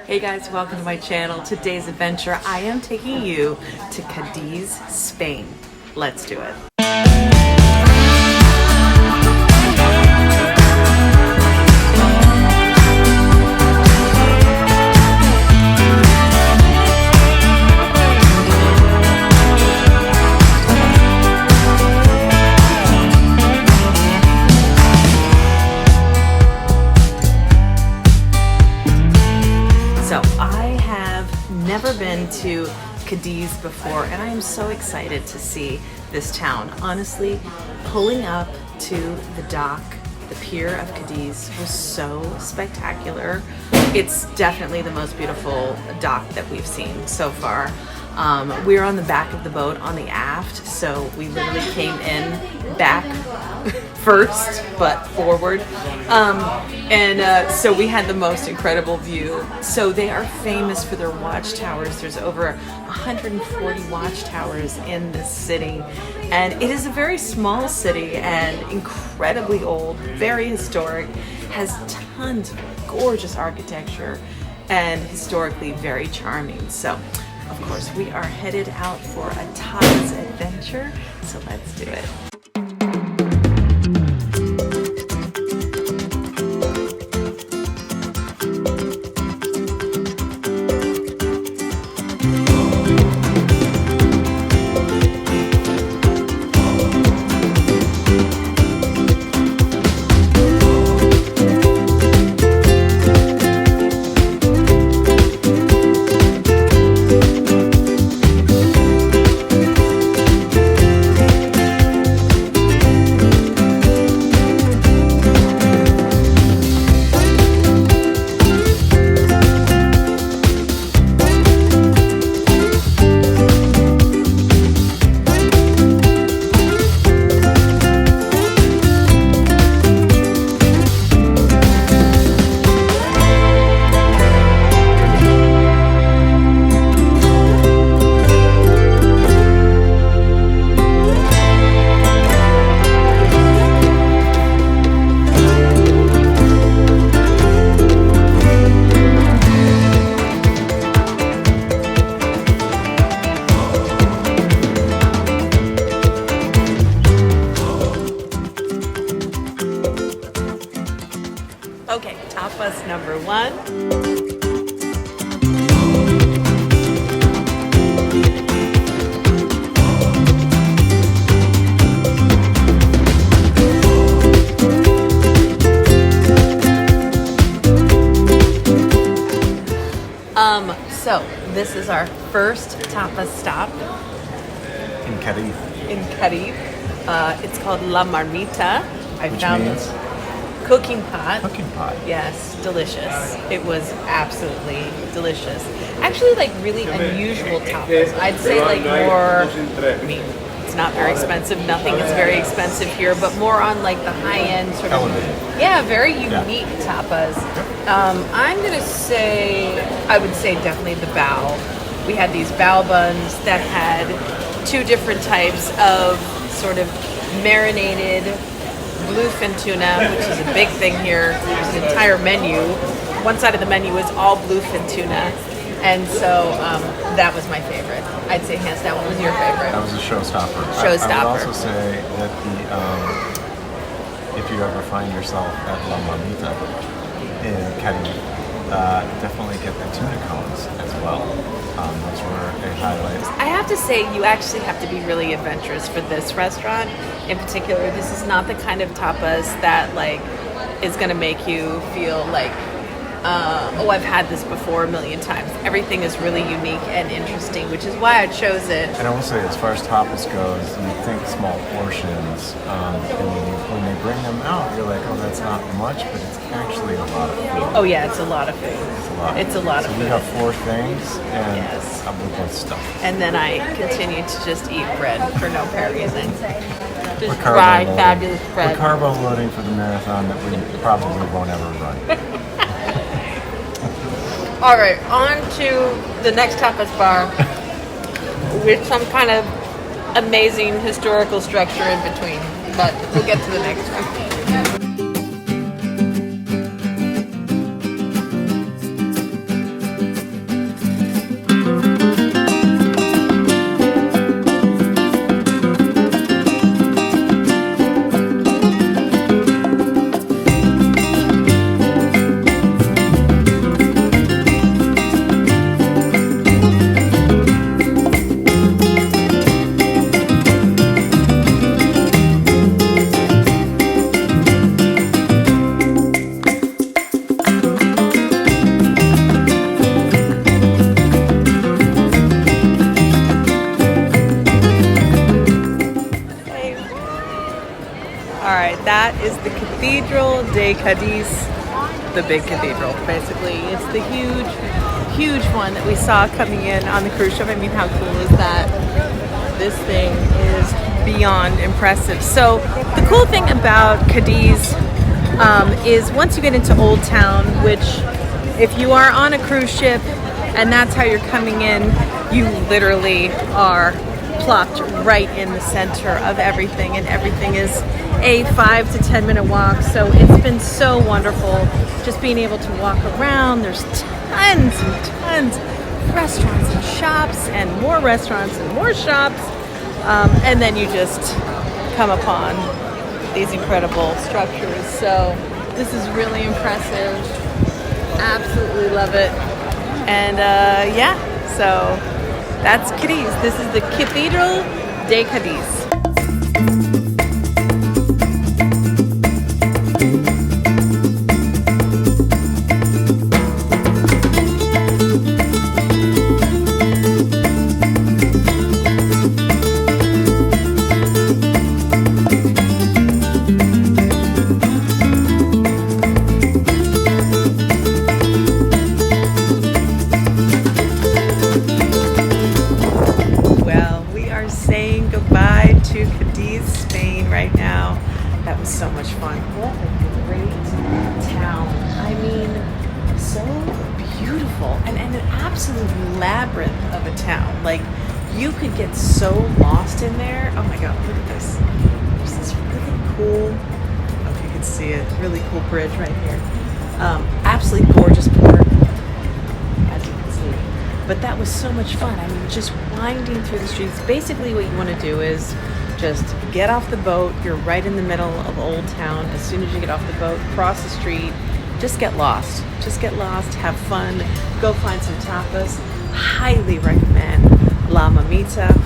Hey guys, welcome to my channel. Today's adventure, I am taking you to Cadiz, Spain. Let's do it. So I have never been to Cadiz before, and I am so excited to see this town. Honestly, pulling up to the dock, the pier of Cadiz was so spectacular. It's definitely the most beautiful dock that we've seen so far. We're on the back of the boat on the aft, so we literally came in back first, but forward. So we had the most incredible view. So they are famous for their watchtowers. There's over 140 watchtowers in this city. And it is a very small city and incredibly old, very historic, has tons of gorgeous architecture and historically very charming. So, of course, we are headed out for a Tapas adventure, so let's do it. Okay, tapas number one. So this is our first tapas stop in Cadiz. It's called La Marmita. Which means cooking pot. Cooking pot. Yes, delicious. It was absolutely delicious. Actually, like really unusual tapas. I'd say like more, I mean, it's not very expensive. Nothing is very expensive here, but more on like the high-end sort of, yeah, very unique tapas. I'm gonna say, I would say definitely the bao. We had these bao buns that had two different types of sort of marinated bluefin tuna, which is a big thing here. There's an entire menu. One side of the menu is all bluefin tuna, and so that was my favorite. I'd say hands down. What was your favorite? That was a showstopper. I would also say that if you ever find yourself at La Marmita in Cadiz, definitely get the tuna cones as well. Those were a highlight. I have to say, you actually have to be really adventurous for this restaurant. In particular, this is not the kind of tapas that like is going to make you feel like, oh, I've had this before a million times. Everything is really unique and interesting, which is why I chose it. And I will say, as far as tapas goes, you think small portions, and when they bring them out, you're like, oh, that's not much, but it's actually a lot of food. Oh yeah, it's a lot of food. It's a lot of food. We have 4 things, and I'm with stuff. And then I continue to just eat bread for no apparent reason. Just We're dry, fabulous bread. We're carbo loading for the marathon that we probably won't ever run. All right, on to the next tapas bar with some kind of amazing historical structure in between. But we'll get to the next one. Cathedral de Cadiz, the big cathedral, basically. It's the huge one that we saw coming in on the cruise ship. I mean, how cool is that? This thing is beyond impressive. So the cool thing about Cadiz is once you get into Old Town, which if you are on a cruise ship and that's how you're coming in, you literally are plopped right in the center of everything, and everything is a 5 to 10 minute walk. So it's been so wonderful just being able to walk around. There's tons and tons of restaurants and shops and more restaurants and more shops, and then you just come upon these incredible structures. So this is really impressive. Absolutely love it. And yeah, so that's Cadiz. This is the Cathedral de Cadiz. Spain right now. That was so much fun. What a great town. I mean, so beautiful and an absolute labyrinth of a town. Like, you could get so lost in there. Oh my god, look at this. There's this really cool, I don't know if you can see it, really cool bridge right here. Absolutely gorgeous port, as you can see. But that was so much fun. I mean, just winding through the streets. Basically what you want to do is just get off the boat. You're right in the middle of Old Town. As soon as you get off the boat, cross the street, just get lost. Just get lost, have fun, go find some tapas. Highly recommend La Mamita.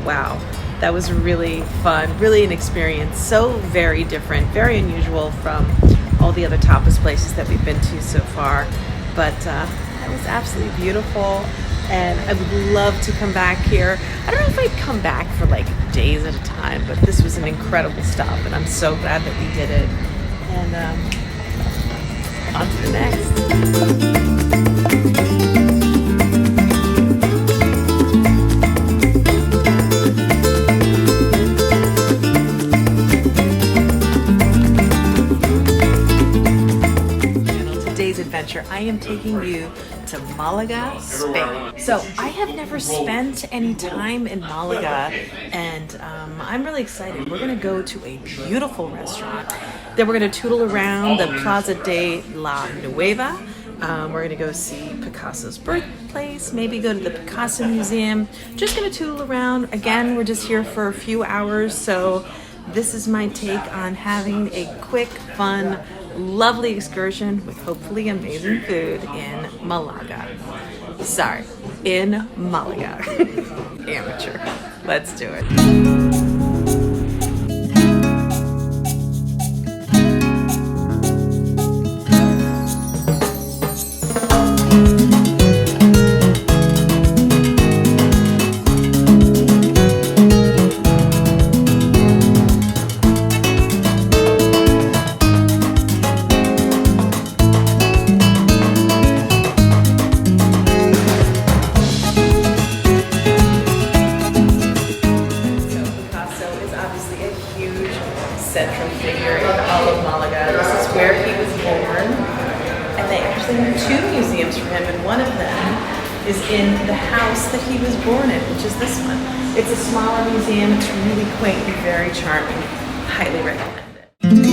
Wow, that was really fun, really an experience. So very different, very unusual from all the other tapas places that we've been to so far. But that was absolutely beautiful. And I would love to come back here. I don't know if I'd come back for like days at a time, but this was an incredible stop, and I'm so glad that we did it. And on to the next. Adventure. I am taking you to Malaga, Spain. So I have never spent any time in Malaga, and I'm really excited. We're going to go to a beautiful restaurant. Then we're going to tootle around the Plaza de la Nueva. We're going to go see Picasso's birthplace, maybe go to the Picasso Museum. Just going to tootle around. Again, we're just here for a few hours, so this is my take on having a quick, fun, lovely excursion with hopefully amazing food in Malaga. Sorry, in Malaga. Amateur. Let's do it. Central figure in all of Malaga. This is where he was born, and they actually have two museums for him, and one of them is in the house that he was born in, which is this one. It's a smaller museum. It's really quaint and very charming. Highly recommend it.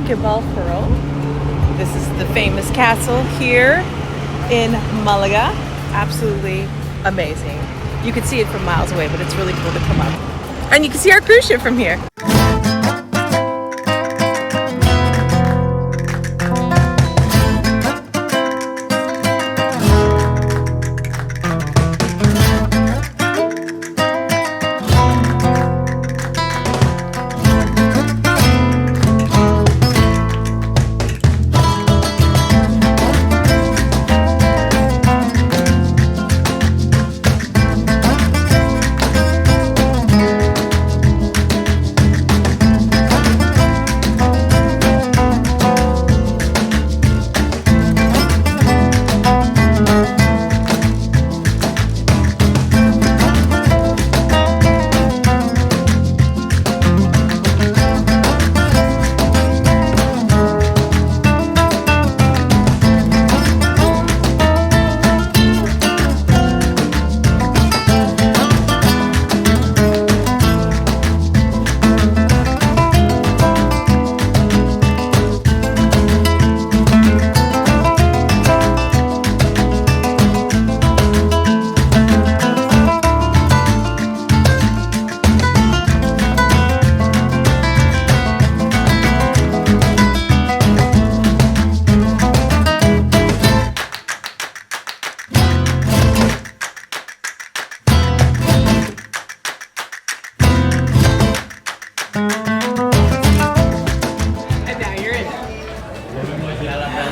Arquibalfaro. This is the famous castle here in Malaga. Absolutely amazing. You can see it from miles away, but it's really cool to come up. And you can see our cruise ship from here.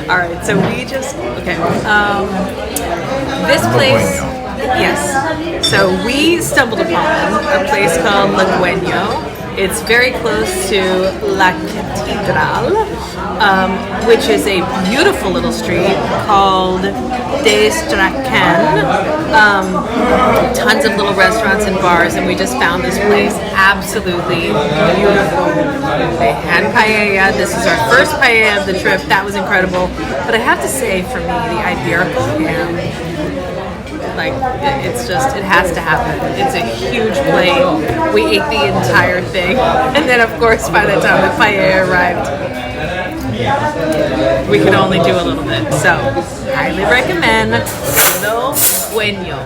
All right, so we just, okay, this place, yes, so we stumbled upon a place called La Gueño. It's very close to La Catedral, which is a beautiful little street called Destracan. Tons of little restaurants and bars, and we just found this place absolutely beautiful. They had paella. This is our first paella of the trip. That was incredible. But I have to say, for me, the Iberico ham, like, it's just, it has to happen. It's a huge plate. We ate the entire thing. And then, of course, by the time the paella arrived, we could only do a little bit. So, highly recommend Lo Bueno.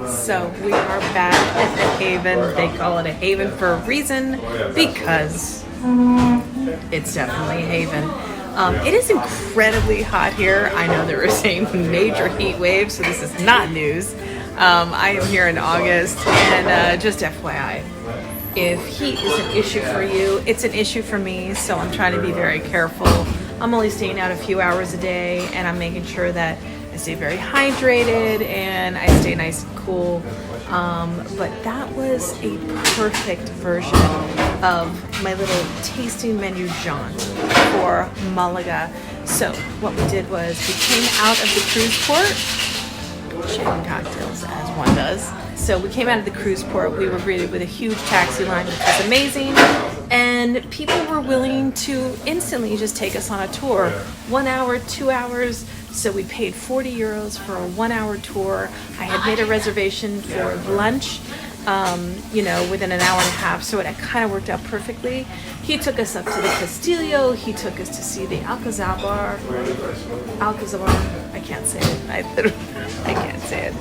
So we are back at the Haven. They call it a Haven for a reason, because it's definitely a Haven. It is incredibly hot here. I know there is a major heat wave, so this is not news. I am here in August, and just FYI, if heat is an issue for you, it's an issue for me, so I'm trying to be very careful. I'm only staying out a few hours a day, and I'm making sure that I stay very hydrated and I stay nice and cool. But that was a perfect version of my little tasting menu jaunt for Malaga. So what we did was we came out of the cruise port, sharing cocktails as one does. So we came out of the cruise port, we were greeted with a huge taxi line, which was amazing. And people were willing to instantly just take us on a tour. 1 hour, 2 hours. So we paid 40 euros for a 1 hour tour. I had made a reservation for lunch, within an hour and a half. So it kind of worked out perfectly. He took us up to the Castillo. He took us to see the Alcazar. I can't say it. I can't say it.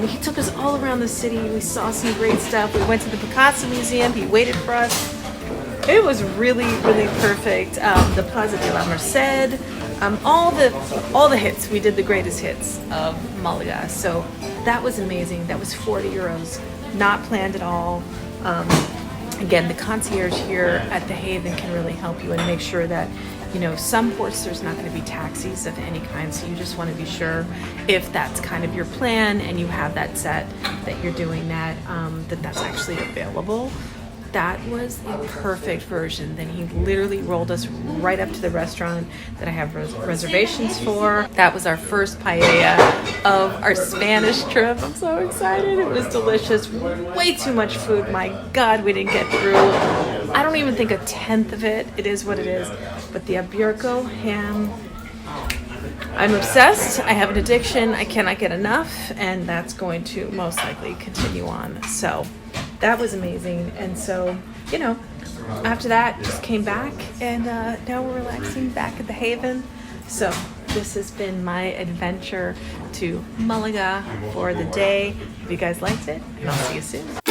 He took us all around the city. We saw some great stuff. We went to the Picasso Museum. He waited for us. It was really, really perfect. The Plaza de la Merced, all the hits. We did the greatest hits of Malaga. So that was amazing. That was 40 euros, not planned at all. Again, the concierge here at the Haven can really help you and make sure that, some ports there's not going to be taxis of any kind, so you just want to be sure if that's kind of your plan and you have that set that you're doing that, that's actually available. That was a perfect version. Then he literally rolled us right up to the restaurant that I have reservations for. That was our first paella of our Spanish trip. I'm so excited. It was delicious. Way too much food. My God, we didn't get through. I don't even think a tenth of it. It is what it is. But the Iberico ham, I'm obsessed. I have an addiction. I cannot get enough, and that's going to most likely continue on. So that was amazing. And so, you know, after that, just came back, and now we're relaxing back at the Haven. So this has been my adventure to Malaga for the day. If you guys liked it, and I'll see you soon.